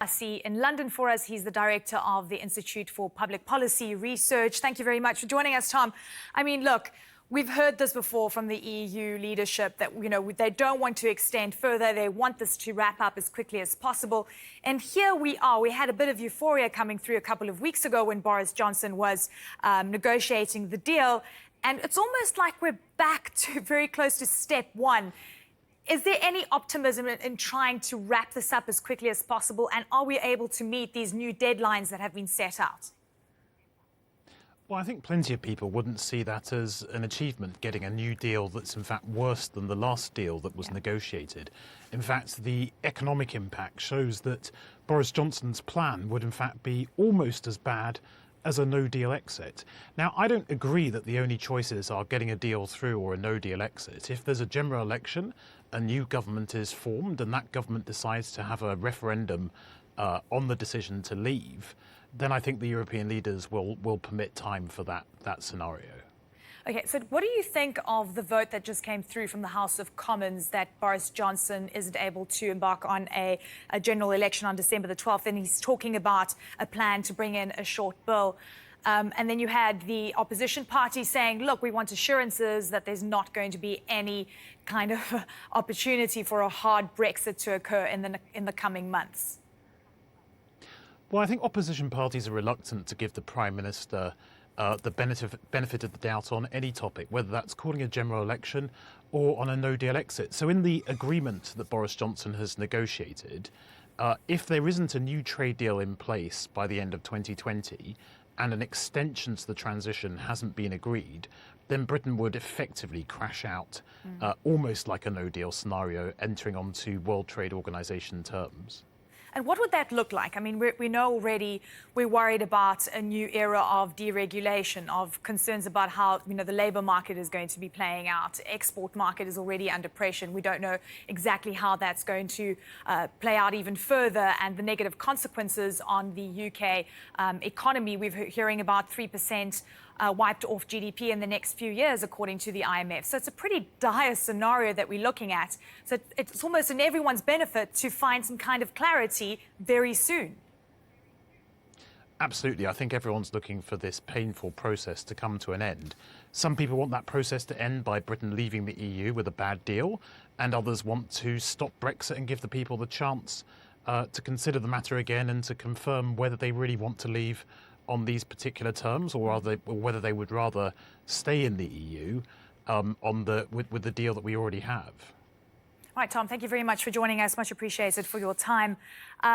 Kibasi in London for us. He's the director of the Institute for Public Policy Research. Thank you very much for joining us, Tom. I mean, look, we've heard this before from the EU leadership that, they don't want to extend further. They want this to wrap up as quickly as possible. And here we are. We had a bit of euphoria coming through a couple of weeks ago when Boris Johnson was negotiating the deal. And it's almost like we're back to very close to step one. Is there any optimism in trying to wrap this up as quickly as possible? And are we able to meet these new deadlines that have been set out? Well, I think plenty of people wouldn't see that as an achievement, getting a new deal that's in fact worse than the last deal that was negotiated. In fact, the economic impact shows that Boris Johnson's plan would in fact be almost as bad as a no-deal exit. Now, I don't agree that the only choices are getting a deal through or a no-deal exit. If there's a general election, a new government is formed and that government decides to have a referendum on the decision to leave, then I think the European leaders will permit time for that scenario. OK, so what do you think of the vote that just came through from the House of Commons that Boris Johnson isn't able to embark on a general election on December the 12th, and he's talking about a plan to bring in a short bill? And then you had the opposition party saying, look, we want assurances that there's not going to be any kind of opportunity for a hard Brexit to occur in the coming months. Well, I think opposition parties are reluctant to give the Prime Minister the benefit of the doubt on any topic, whether that's calling a general election or on a no-deal exit. So in the agreement that Boris Johnson has negotiated, if there isn't a new trade deal in place by the end of 2020 and an extension to the transition hasn't been agreed, then Britain would effectively crash out, almost like a no-deal scenario, entering onto World Trade Organization terms. And what would that look like? I mean, we know already we're worried about a new era of deregulation, of concerns about how, the labour market is going to be playing out. Export market is already under pressure. And we don't know exactly how that's going to play out even further, and the negative consequences on the UK economy. We're hearing about 3% wiped off GDP in the next few years, according to the IMF. So it's a pretty dire scenario that we're looking at. So it's almost in everyone's benefit to find some kind of clarity very soon. Absolutely. I think everyone's looking for this painful process to come to an end. Some people want that process to end by Britain leaving the EU with a bad deal, and others want to stop Brexit and give the people the chance to consider the matter again and to confirm whether they really want to leave on these particular terms, or whether they would rather stay in the EU with the deal that we already have. All right, Tom, thank you very much for joining us. Much appreciated for your time.